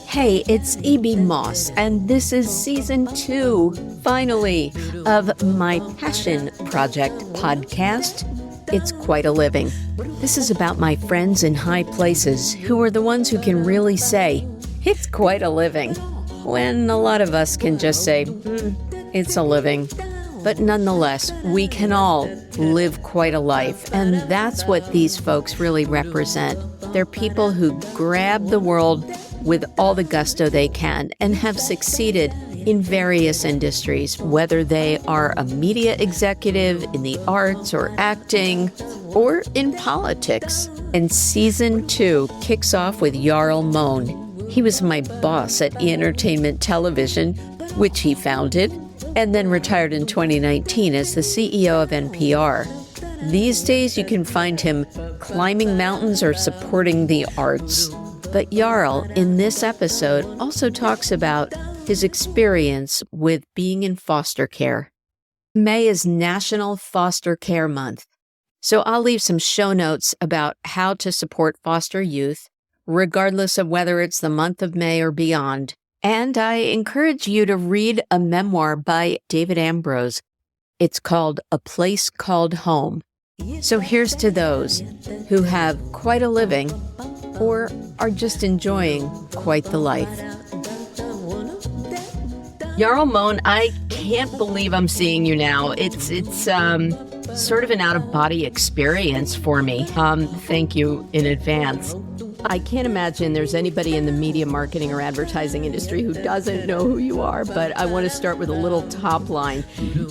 Hey, it's E.B. Moss, and this is season 2, finally, of my Passion Project podcast. It's quite a living. This is about my friends in high places who are the ones who can really say, it's quite a living, when a lot of us can just say, it's a living. But nonetheless, we can all live quite a life, and that's what these folks really represent. They're people who grab the world with all the gusto they can and have succeeded in various industries, whether they are a media executive in the arts or acting or in politics. And season 2 kicks off with Jarl Mohn. He was my boss at Entertainment Television, which he founded, and then retired in 2019 as the CEO of NPR. These days, you can find him climbing mountains or supporting the arts. But Jarl, in this episode, also talks about his experience with being in foster care. May is National Foster Care Month, so I'll leave some show notes about how to support foster youth, regardless of whether it's the month of May or beyond. And I encourage you to read a memoir by David Ambrose. It's called A Place Called Home. So here's to those who have quite a living or are just enjoying quite the life. Jarl Mohn, I can't believe I'm seeing you now. It's sort of an out-of-body experience for me. Thank you in advance. I can't imagine there's anybody in the media marketing or advertising industry who doesn't know who you are, but I want to start with a little top line,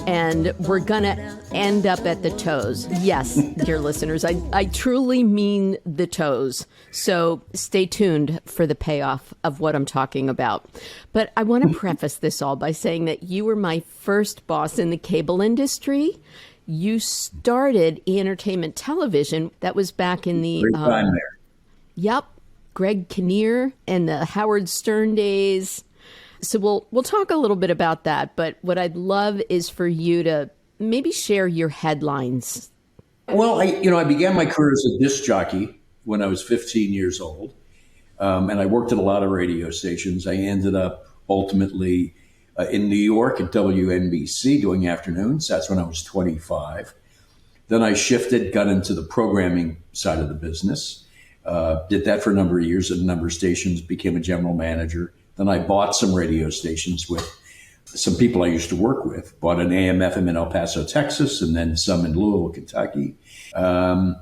and we're going to end up at the toes. Yes, dear listeners, I truly mean the toes. So stay tuned for the payoff of what I'm talking about. But I want to preface this all by saying that you were my first boss in the cable industry. You started Entertainment Television. That was back in the... Great time there. Yep. Greg Kinnear and the Howard Stern days. So we'll talk a little bit about that. But what I'd love is for you to maybe share your headlines. Well, I began my career as a disc jockey when I was 15 years old. And I worked at a lot of radio stations. I ended up ultimately in New York at WNBC doing afternoons. That's when I was 25. Then I shifted, got into the programming side of the business. Did that for a number of years at a number of stations, became a general manager. Then I bought some radio stations with some people I used to work with. Bought an AM/FM in El Paso, Texas, and then some in Louisville, Kentucky. And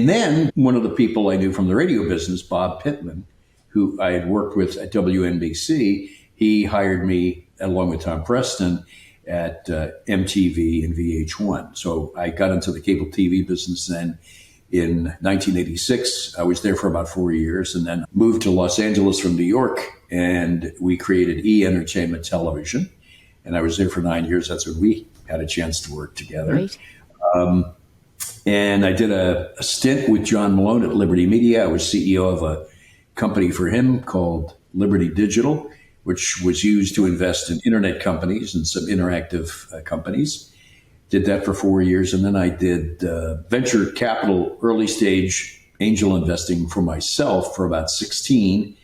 then one of the people I knew from the radio business, Bob Pittman, who I had worked with at WNBC, he hired me along with Tom Preston at MTV and VH1. So I got into the cable TV business then. In 1986, I was there for about 4 years and then moved to Los Angeles from New York, and we created Entertainment Television. And I was there for 9 years. That's when we had a chance to work together. Right. And I did a stint with Jarl Mohn at Liberty Media. I was CEO of a company for him called Liberty Digital, which was used to invest in internet companies and some interactive companies. Did that for 4 years, and then I did venture capital, early stage angel investing for myself for about 16.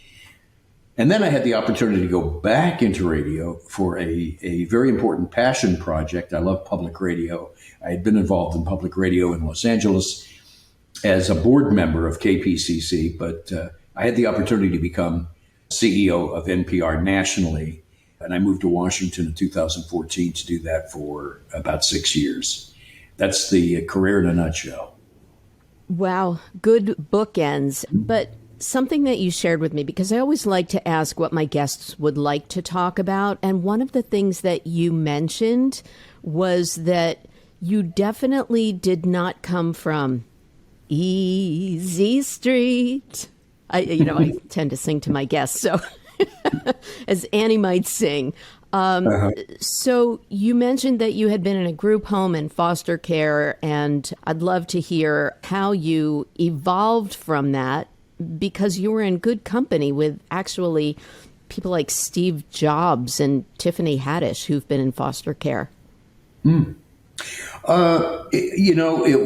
And then I had the opportunity to go back into radio for a very important passion project. I love public radio. I had been involved in public radio in Los Angeles as a board member of KPCC, but I had the opportunity to become CEO of NPR nationally. And I moved to Washington in 2014 to do that for about 6 years. That's the career in a nutshell. Wow. Good bookends. But something that you shared with me, because I always like to ask what my guests would like to talk about. And one of the things that you mentioned was that you definitely did not come from Easy Street. I tend to sing to my guests, so... as Annie might sing. So you mentioned that you had been in a group home and foster care, and I'd love to hear how you evolved from that, because you were in good company with actually people like Steve Jobs and Tiffany Haddish, who've been in foster care. It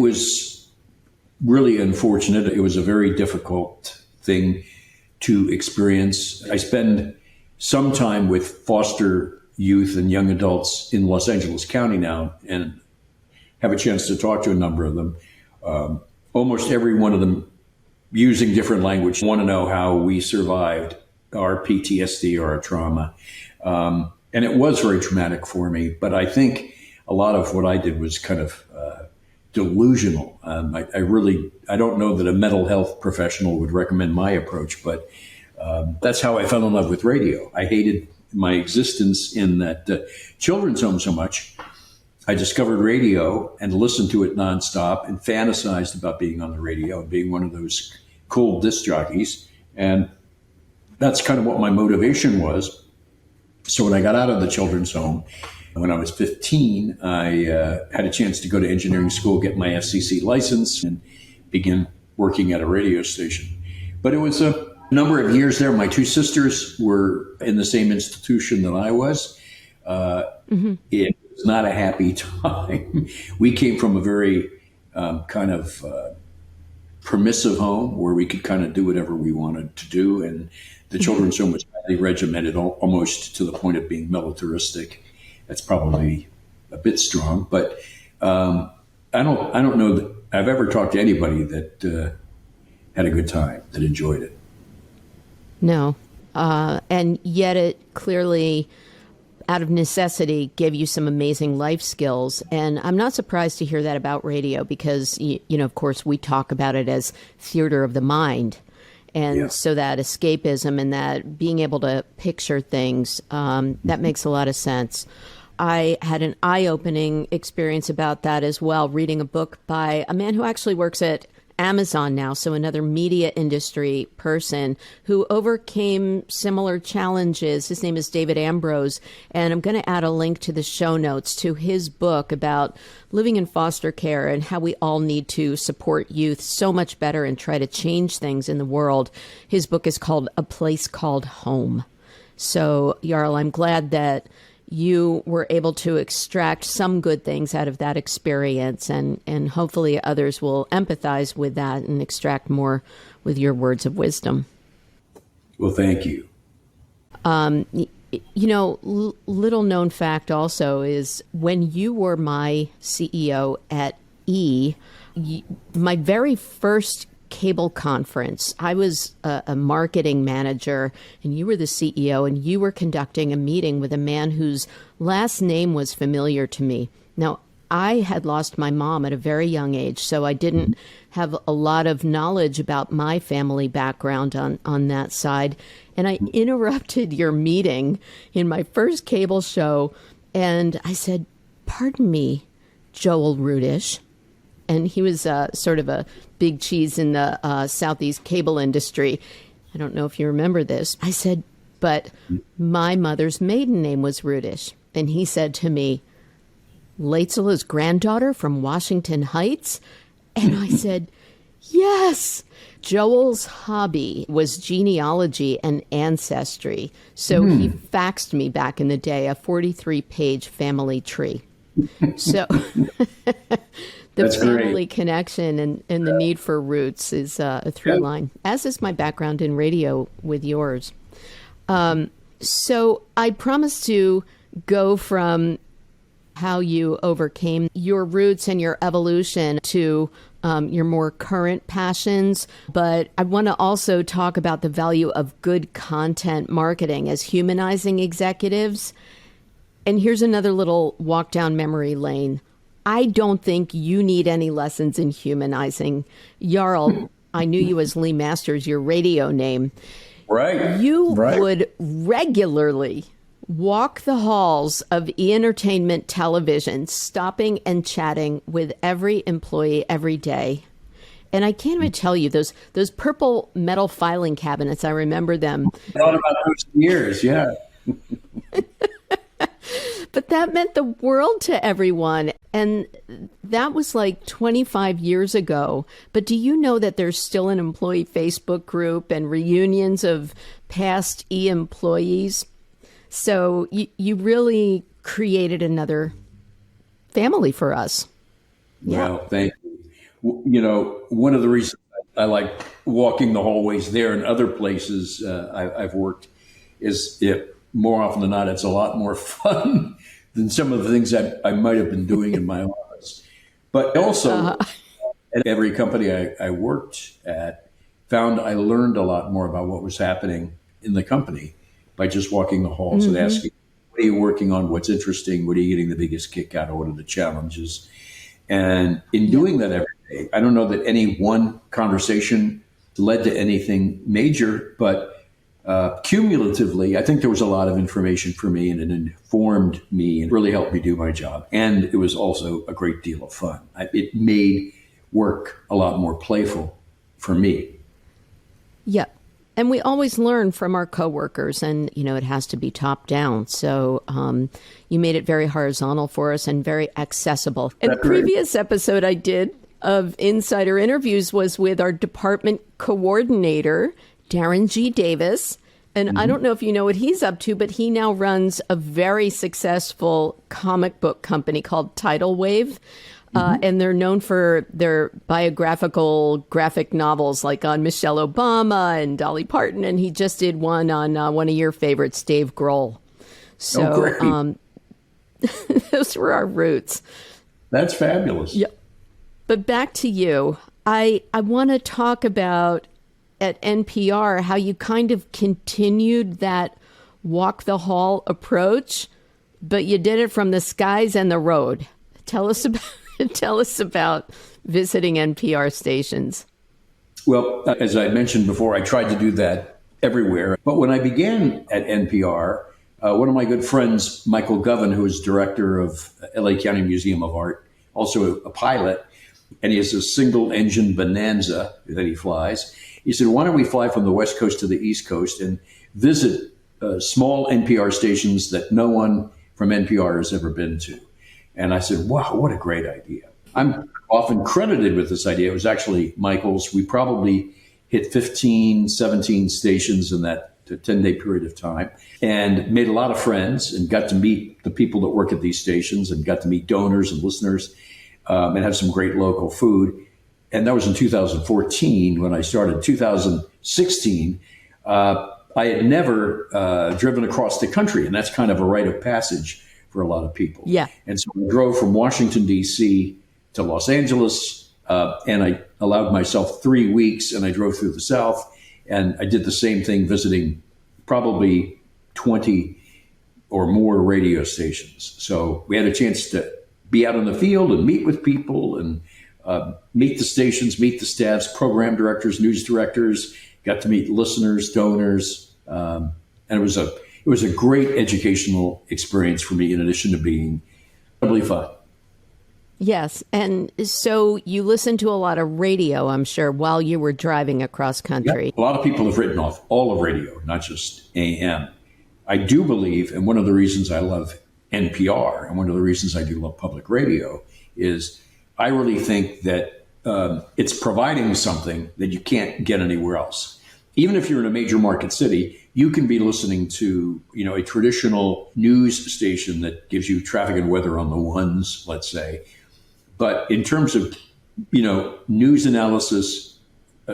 was really unfortunate. It was a very difficult thing to experience. I spend some time with foster youth and young adults in Los Angeles County now and have a chance to talk to a number of them. Almost every one of them using different language, want to know how we survived our PTSD or our trauma. And it was very traumatic for me, but I think a lot of what I did was kind of delusional. I don't know that a mental health professional would recommend my approach, but that's how I fell in love with radio. I hated my existence in that children's home so much. I discovered radio and listened to it nonstop and fantasized about being on the radio and being one of those cool disc jockeys. And that's kind of what my motivation was. So when I got out of the children's home, when I was 15, I had a chance to go to engineering school, get my FCC license, and begin working at a radio station. But it was a number of years there. My two sisters were in the same institution that I was. It was not a happy time. We came from a very kind of permissive home where we could kind of do whatever we wanted to do. And the children's home was highly regimented, almost to the point of being militaristic. That's probably a bit strong, but I don't know that I've ever talked to anybody that had a good time, that enjoyed it. No. And yet it clearly, out of necessity, gave you some amazing life skills. And I'm not surprised to hear that about radio because, of course, we talk about it as theater of the mind. And so that escapism and that being able to picture things, that makes a lot of sense. I had an eye-opening experience about that as well, reading a book by a man who actually works at Amazon now, so another media industry person who overcame similar challenges. His name is David Ambrose, and I'm going to add a link to the show notes to his book about living in foster care and how we all need to support youth so much better and try to change things in the world. His book is called A Place Called Home. So, Jarl, I'm glad that you were able to extract some good things out of that experience, and hopefully others will empathize with that and extract more with your words of wisdom. Well, thank you. Little known fact also is when you were my CEO at my very first cable conference, I was a marketing manager and you were the CEO, and you were conducting a meeting with a man whose last name was familiar to me. Now, I had lost my mom at a very young age, so I didn't have a lot of knowledge about my family background on that side. And I interrupted your meeting in my first cable show, and I said, "Pardon me, Joel Rudish." And he was sort of a big cheese in the Southeast cable industry. I don't know if you remember this. I said, "But my mother's maiden name was Rudish." And he said to me, "Laetzela's granddaughter from Washington Heights?" And I said, "Yes." Joel's hobby was genealogy and ancestry. So he faxed me back in the day a 43-page family tree. So the That's family great. Connection and the need for roots is a through line, as is my background in radio with yours. So I promised to go from how you overcame your roots and your evolution to your more current passions. But I want to also talk about the value of good content marketing as humanizing executives. And here's another little walk down memory lane. I don't think you need any lessons in humanizing. Jarl, I knew you as Lee Masters, your radio name. Right. You Right. would regularly walk the halls of E-Entertainment Television, stopping and chatting with every employee every day. And I can't even tell you, those purple metal filing cabinets, I remember them. Thought about those years, yeah. But that meant the world to everyone. And that was like 25 years ago. But do you know that there's still an employee Facebook group and reunions of past E-employees? So you really created another family for us. Well, thank you. One of the reasons I I like walking the hallways there and other places I've worked. More often than not, it's a lot more fun than some of the things that I might have been doing in my office. But also, at every company I worked at, found I learned a lot more about what was happening in the company by just walking the halls and asking, what are you working on? What's interesting? What are you getting the biggest kick out of? What are the challenges? And in doing that every day, I don't know that any one conversation led to anything major, but cumulatively, I think there was a lot of information for me, and it informed me and really helped me do my job. And it was also a great deal of fun. It made work a lot more playful for me. Yeah. And we always learn from our coworkers, and, it has to be top down. So you made it very horizontal for us and very accessible. And the previous episode I did of Insider Interviews was with our department coordinator, Darren G. Davis. And I don't know if you know what he's up to, but he now runs a very successful comic book company called Tidal Wave. And they're known for their biographical graphic novels like on Michelle Obama and Dolly Parton. And he just did one on one of your favorites, Dave Grohl. So those were our roots. That's fabulous. Yeah. But back to you. I want to talk about at NPR how you kind of continued that walk the hall approach, but you did it from the skies and the road. Tell us about visiting NPR stations. Well, as I mentioned before, I tried to do that everywhere. But when I began at NPR, one of my good friends, Michael Govin, who is director of LA County Museum of Art, also a pilot, and he has a single engine Bonanza that he flies. He said, why don't we fly from the West Coast to the East Coast and visit small NPR stations that no one from NPR has ever been to? And I said, wow, what a great idea. I'm often credited with this idea. It was actually Michael's. We probably hit 15, 17 stations in that 10-day period of time and made a lot of friends and got to meet the people that work at these stations and got to meet donors and listeners and have some great local food. And that was in 2014 when I started. 2016, I had never driven across the country, and that's kind of a rite of passage for a lot of people. Yeah. And so I drove from Washington, D.C. to Los Angeles, and I allowed myself 3 weeks, and I drove through the South, and I did the same thing, visiting probably 20 or more radio stations. So we had a chance to be out in the field and meet with people and meet the stations, meet the staffs, program directors, news directors, got to meet listeners, donors, and it was a great educational experience for me, in addition to being really fun. Yes. And so you listened to a lot of radio, I'm sure, while you were driving across country. Yep. A lot of people have written off all of radio, not just AM. I do believe, and one of the reasons I love NPR and one of the reasons I do love public radio is I really think that it's providing something that you can't get anywhere else. Even if you're in a major market city, you can be listening to, a traditional news station that gives you traffic and weather on the ones, let's say. But in terms of, news analysis,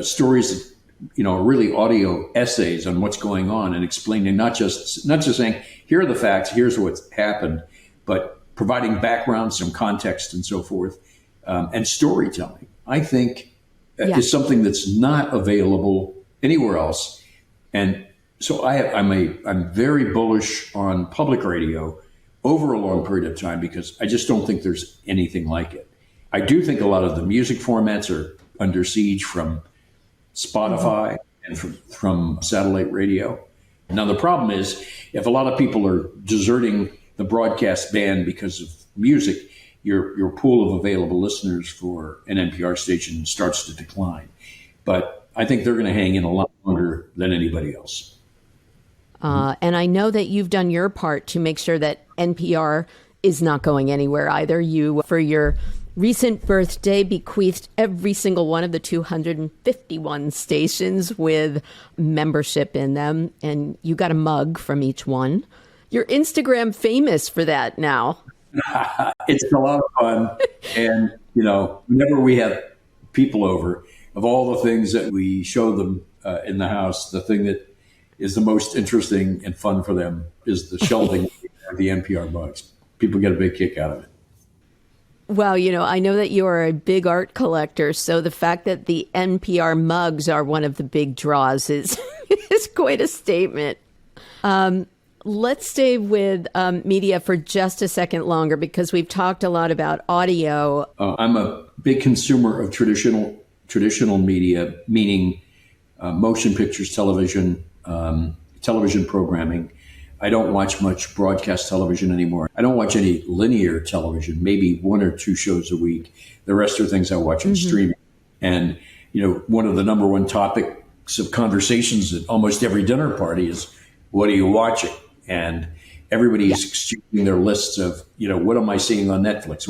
stories that, really audio essays on what's going on and explaining, not just saying, here are the facts, here's what's happened, but providing background, some context and so forth, and storytelling, I think is something that's not available anywhere else. And so I'm very bullish on public radio over a long period of time because I just don't think there's anything like it. I do think a lot of the music formats are under siege from Spotify and from satellite radio. Now, the problem is if a lot of people are deserting the broadcast band because of music, your pool of available listeners for an NPR station starts to decline. But I think they're going to hang in a lot longer than anybody else. And I know that you've done your part to make sure that NPR is not going anywhere either. You, for your recent birthday, bequeathed every single one of the 251 stations with membership in them, and you got a mug from each one. You're Instagram famous for that now. It's a lot of fun. And, whenever we have people over, of all the things that we show them in the house, the thing that is the most interesting and fun for them is the shelving of the NPR mugs. People get a big kick out of it. Well, I know that you are a big art collector, so the fact that the NPR mugs are one of the big draws is is quite a statement. Let's stay with media for just a second longer, because we've talked a lot about audio. I'm a big consumer of traditional media, meaning motion pictures, television programming. I don't watch much broadcast television anymore. I don't watch any linear television, maybe one or two shows a week. The rest are things I watch on streaming. And, one of the number one topics of conversations at almost every dinner party is, what are you watching? And everybody is exchanging their lists of, what am I seeing on Netflix?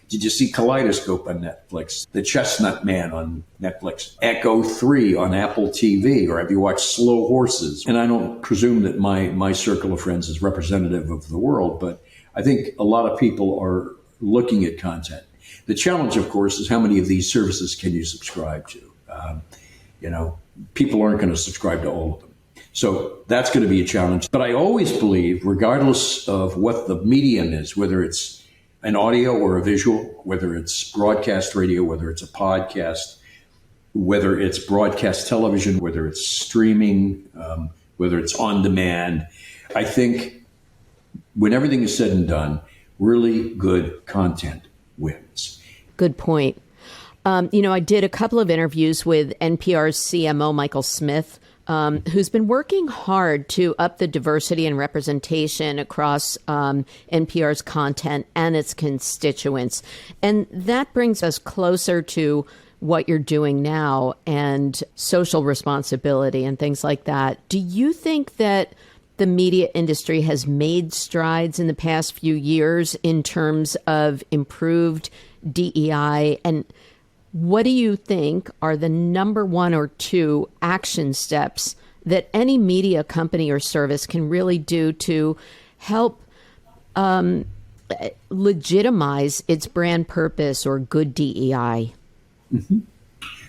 Did you see Kaleidoscope on Netflix? The Chestnut Man on Netflix? Echo 3 on Apple TV? Or have you watched Slow Horses? And I don't presume that my circle of friends is representative of the world, but I think a lot of people are looking at content. The challenge, of course, is how many of these services can you subscribe to? People aren't going to subscribe to all of them. So that's going to be a challenge. But I always believe, regardless of what the medium is, whether it's an audio or a visual, whether it's broadcast radio, whether it's a podcast, whether it's broadcast television, whether it's streaming, whether it's on demand, I think when everything is said and done, really good content wins. Good point. I did a couple of interviews with NPR's CMO, Michael Smith, who's been working hard to up the diversity and representation across NPR's content and its constituents. And that brings us closer to what you're doing now and social responsibility and things like that. Do you think that the media industry has made strides in the past few years in terms of improved DEI? And what do you think are the number one or two action steps that any media company or service can really do to help legitimize its brand purpose or good DEI? Mm-hmm.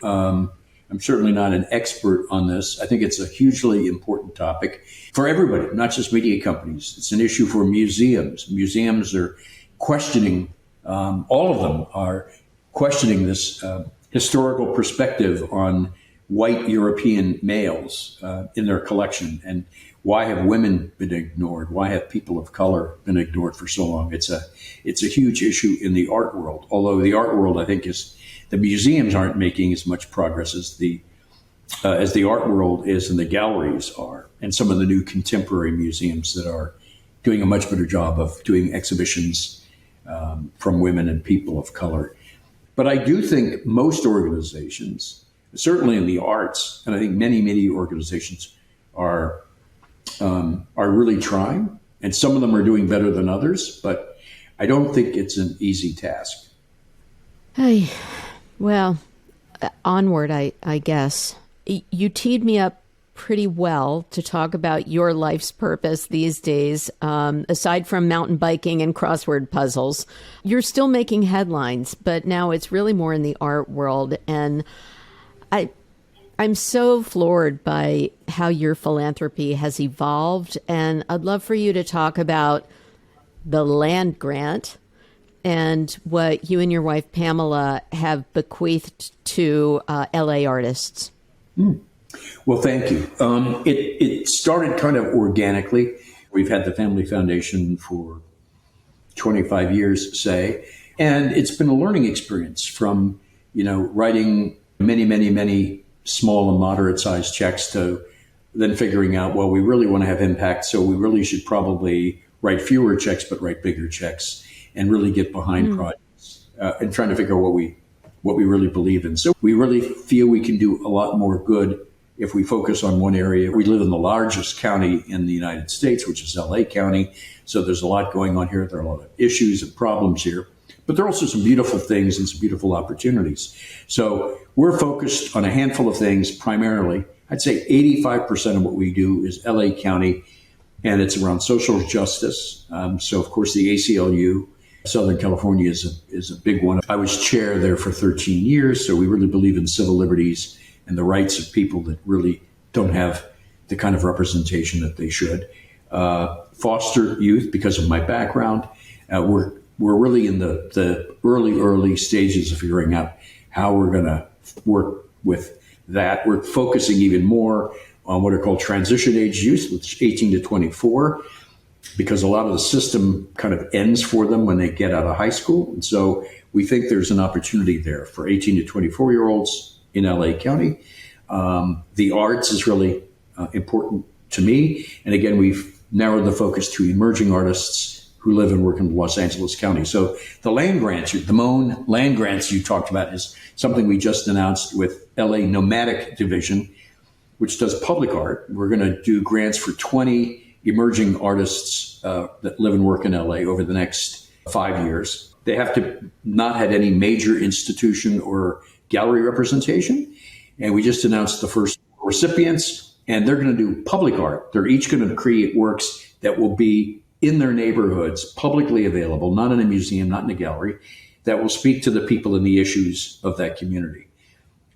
I'm certainly not an expert on this. I think it's a hugely important topic for everybody, not just media companies. It's an issue for museums. Museums are questioning, all of them are questioning this historical perspective on white European males in their collection. And why have women been ignored? Why have people of color been ignored for so long? It's a huge issue in the art world. Although the art world, I think, the museums aren't making as much progress as the art world is and the galleries are. And some of the new contemporary museums that are doing a much better job of doing exhibitions from women and people of color. But I do think most organizations, certainly in the arts, and I think many media organizations are really trying, and some of them are doing better than others, but I don't think it's an easy task. Hey, well, onward, I guess. You teed me up pretty well to talk about your life's purpose these days. Aside from mountain biking and crossword puzzles, you're still making headlines, but now it's really more in the art world. And I'm so floored by how your philanthropy has evolved. And I'd love for you to talk about the land grant and what you and your wife, Pamela, have bequeathed to LA artists. Well, thank you. It started kind of organically. We've had the Family Foundation for 25 years, say, and it's been a learning experience from, writing many small and moderate-sized checks to then figuring out, well, we really want to have impact, so we really should probably write fewer checks but write bigger checks and really get behind projects and trying to figure out what we really believe in. So we really feel we can do a lot more good if we focus on one area. We live in the largest county in the United States, which is LA County. So there's a lot going on here. There are a lot of issues and problems here, but there are also some beautiful things and some beautiful opportunities. So we're focused on a handful of things primarily. I'd say 85% of what we do is LA County, and it's around social justice. So of course the ACLU Southern California is a big one. I was chair there for 13 years, so we really believe in civil liberties and the rights of people that really don't have the kind of representation that they should. Foster youth, because of my background. We're really in the early stages of figuring out how we're going to work with that. We're focusing even more on what are called transition age youth, which is 18 to 24, because a lot of the system kind of ends for them when they get out of high school. And so we think there's an opportunity there for 18 to 24-year-olds in LA County. The arts is really important to me. And again, we've narrowed the focus to emerging artists who live and work in Los Angeles County. So the land grants, the Mohn land grants you talked about, is something we just announced with LA Nomadic Division, which does public art. We're going to do grants for 20 emerging artists that live and work in LA over the next 5 years. They have to not have any major institution or gallery representation. And we just announced the first recipients, and they're going to do public art. They're each going to create works that will be in their neighborhoods, publicly available, not in a museum, not in a gallery, that will speak to the people and the issues of that community.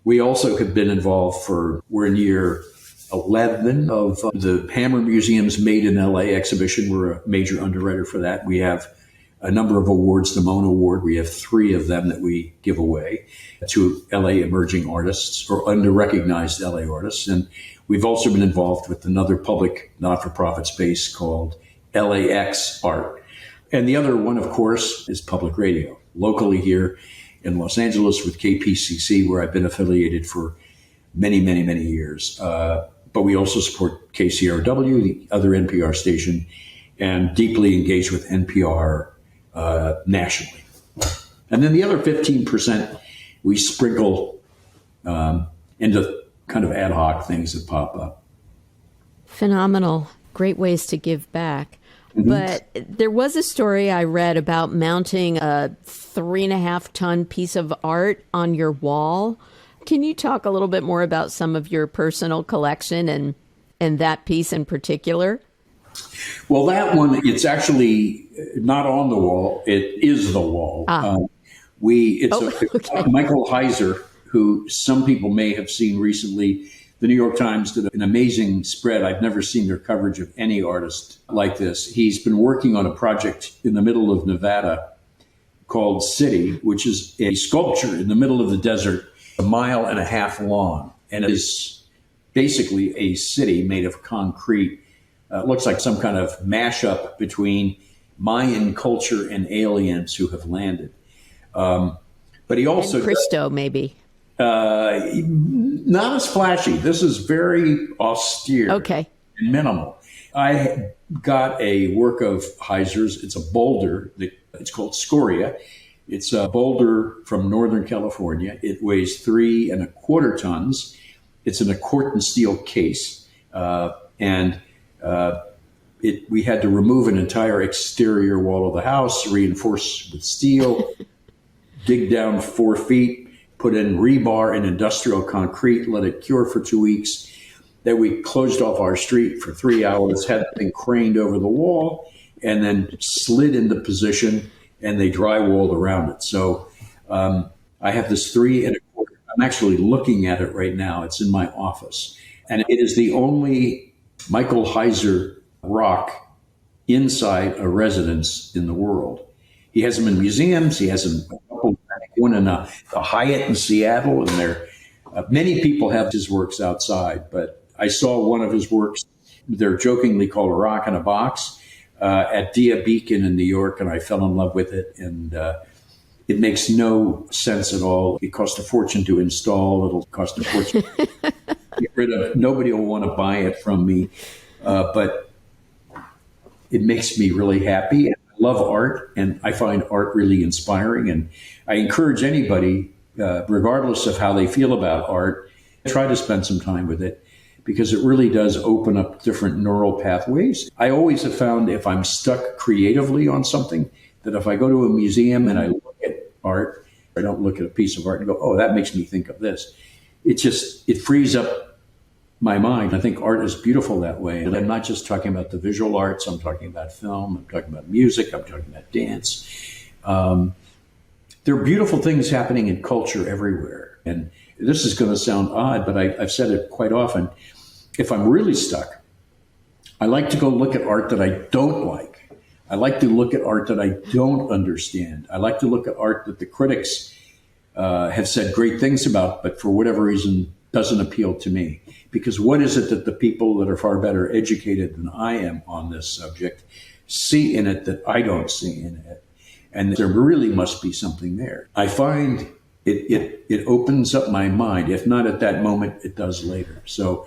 We also have been involved we're in year 11 of the Hammer Museum's Made in LA exhibition. We're a major underwriter for that. We have a number of awards, the Mohn Award. We have 3 of them that we give away to LA emerging artists or under-recognized LA artists. And we've also been involved with another public not-for-profit space called LAX Art. And the other one, of course, is public radio, locally here in Los Angeles with KPCC, where I've been affiliated for many, many, many years. But we also support KCRW, the other NPR station, and deeply engaged with NPR nationally. And then the other 15% we sprinkle into kind of ad hoc things that pop up. Phenomenal. Great ways to give back. Mm-hmm. But there was a story I read about mounting a 3.5-ton piece of art on your wall. Can you talk a little bit more about some of your personal collection and that piece in particular? Well, that one, it's actually not on the wall. It is the wall. Okay. Michael Heizer, who some people may have seen recently. The New York Times did an amazing spread. I've never seen their coverage of any artist like this. He's been working on a project in the middle of Nevada called City, which is a sculpture in the middle of the desert, 1.5 miles long. And it is basically a city made of concrete. It looks like some kind of mashup between Mayan culture and aliens who have landed. But he also... And Christo, maybe. Not as flashy. This is very austere and minimal. I got a work of Heizer's. It's a boulder. It's called Scoria. It's a boulder from Northern California. It weighs 3.25 tons. It's in a corten steel case. We had to remove an entire exterior wall of the house, reinforce with steel, dig down 4 feet, put in rebar and industrial concrete, let it cure for 2 weeks. Then we closed off our street for 3 hours, had the thing craned over the wall, and then slid into position, and they drywalled around it. So I have this 3.25. I'm actually looking at it right now. It's in my office. And it is the only Michael Heizer rock inside a residence in the world. He has them in museums. He has them one in the Hyatt in Seattle, and many people have his works outside. But I saw one of his works. They're jokingly called a rock in a box at Dia Beacon in New York, and I fell in love with it. And it makes no sense at all. It cost a fortune to install. It'll cost a fortune to get rid of. Nobody will want to buy it from me, but it makes me really happy. I love art, and I find art really inspiring. And I encourage anybody, regardless of how they feel about art, try to spend some time with it, because it really does open up different neural pathways. I always have found if I'm stuck creatively on something, that if I go to a museum and I look at art, I don't look at a piece of art and go, oh, that makes me think of this. It frees up my mind. I think art is beautiful that way. And I'm not just talking about the visual arts. I'm talking about film. I'm talking about music. I'm talking about dance. There are beautiful things happening in culture everywhere. And this is going to sound odd, but I've said it quite often. If I'm really stuck, I like to go look at art that I don't like. I like to look at art that I don't understand. I like to look at art that the critics have said great things about, but for whatever reason doesn't appeal to me. Because what is it that the people that are far better educated than I am on this subject see in it that I don't see in it? And there really must be something there. I find it opens up my mind. If not at that moment, it does later. So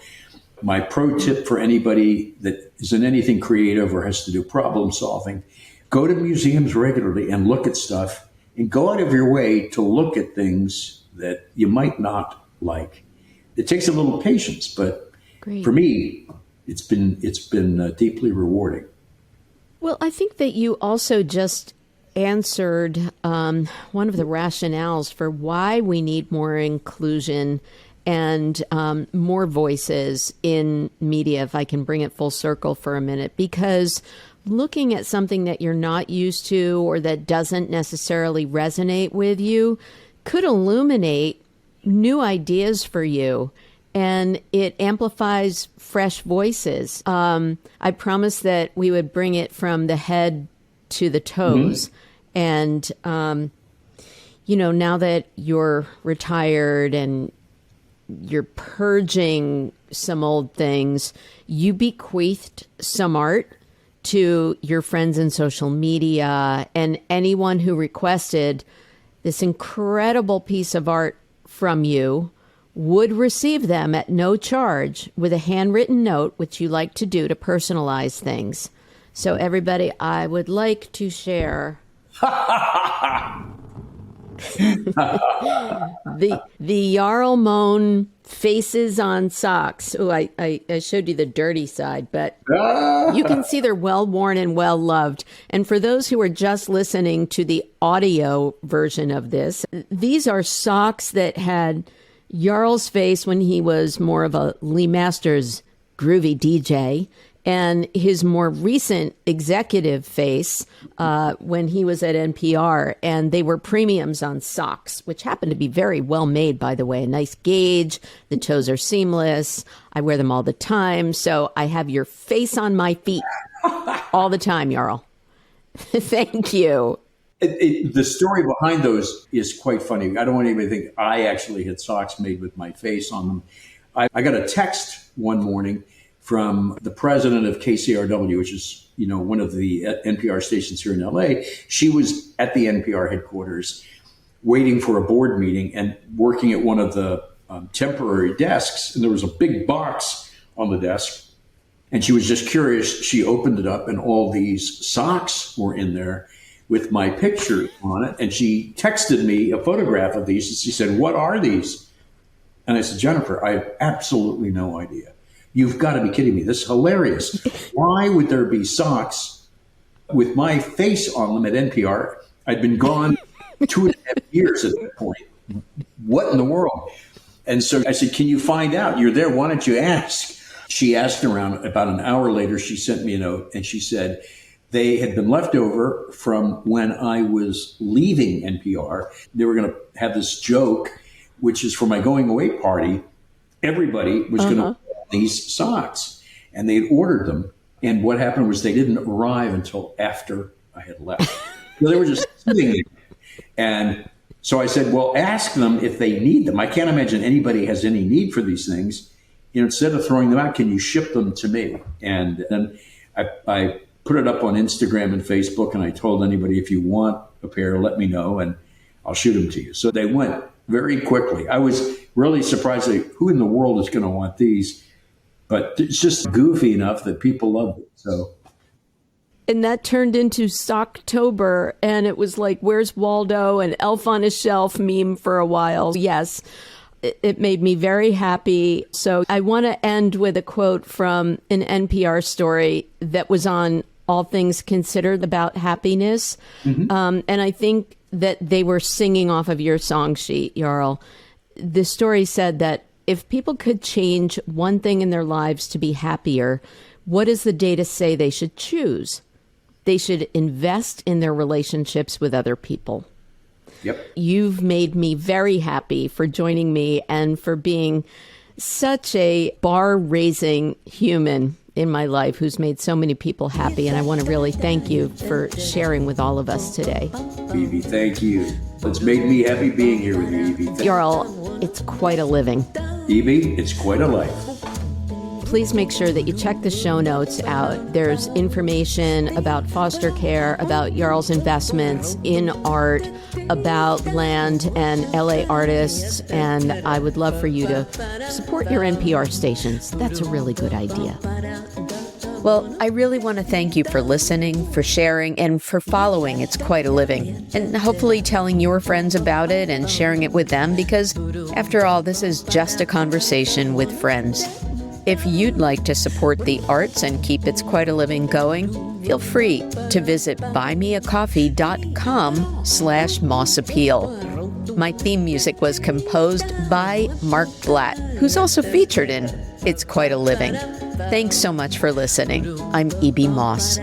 my pro tip for anybody that is in anything creative or has to do problem solving, go to museums regularly and look at stuff and go out of your way to look at things that you might not like. It takes a little patience, but Great. For me, it's been deeply rewarding. Well, I think that you also just answered one of the rationales for why we need more inclusion and more voices in media, if I can bring it full circle for a minute, because looking at something that you're not used to or that doesn't necessarily resonate with you could illuminate new ideas for you, and it amplifies fresh voices. I promised that we would bring it from the head to the toes. Mm-hmm. And, now that you're retired and you're purging some old things, you bequeathed some art to your friends in social media, and anyone who requested this incredible piece of art from you would receive them at no charge with a handwritten note, which you like to do to personalize things. So everybody, I would like to share the Jarl Mohn faces on socks. Oh, I showed you the dirty side, but you can see they're well worn and well loved. And for those who are just listening to the audio version of this, these are socks that had Jarl's face when he was more of a Lee Masters groovy DJ, and his more recent executive face when he was at NPR. And they were premiums on socks, which happen to be very well made, by the way. A nice gauge. The toes are seamless. I wear them all the time. So I have your face on my feet all the time, Jarl. Thank you. The story behind those is quite funny. I don't want anybody to think I actually had socks made with my face on them. I got a text one morning from the president of KCRW, which is, one of the NPR stations here in LA. She was at the NPR headquarters waiting for a board meeting and working at one of the temporary desks. And there was a big box on the desk. And she was just curious. She opened it up and all these socks were in there with my picture on it. And she texted me a photograph of these. And she said, "What are these?" And I said, "Jennifer, I have absolutely no idea. You've got to be kidding me. This is hilarious. Why would there be socks with my face on them at NPR? I'd been gone 2.5 years at that point. What in the world?" And so I said, "Can you find out? You're there. Why don't you ask?" She asked around. About an hour later, she sent me a note and she said they had been left over from when I was leaving NPR. They were going to have this joke, which is for my going away party. Everybody was going to these socks, and they had ordered them. And what happened was they didn't arrive until after I had left. So they were just sitting there. And so I said, "Well, ask them if they need them. I can't imagine anybody has any need for these things. Instead of throwing them out, can you ship them to me?" And then I put it up on Instagram and Facebook, and I told anybody, if you want a pair, let me know, and I'll shoot them to you. So they went very quickly. I was really surprised, like, who in the world is going to want these? But it's just goofy enough that people love it. So, and that turned into Socktober, and it was like, "Where's Waldo?" and Elf on a Shelf meme for a while. Yes, it made me very happy. So I want to end with a quote from an NPR story that was on All Things Considered about happiness. And I think that they were singing off of your song sheet, Jarl. The story said that if people could change one thing in their lives to be happier, what does the data say they should choose? They should invest in their relationships with other people. Yep. You've made me very happy for joining me and for being such a bar-raising human in my life who's made so many people happy. And I want to really thank you for sharing with all of us today. Evie, thank you. It's made me happy being here with you, Evie. Jarl, it's quite a living. Evie, it's quite a life. Please make sure that you check the show notes out. There's information about foster care, about Jarl's investments in art, about land and LA artists, and I would love for you to support your NPR stations. That's a really good idea. Well, I really want to thank you for listening, for sharing, and for following It's Quite a Living, and hopefully telling your friends about it and sharing it with them, because after all, this is just a conversation with friends. If you'd like to support the arts and keep It's Quite a Living going, feel free to visit buymeacoffee.com/mossappeal. My theme music was composed by Mark Blatt, who's also featured in It's Quite a Living. Thanks so much for listening. I'm E.B. Moss.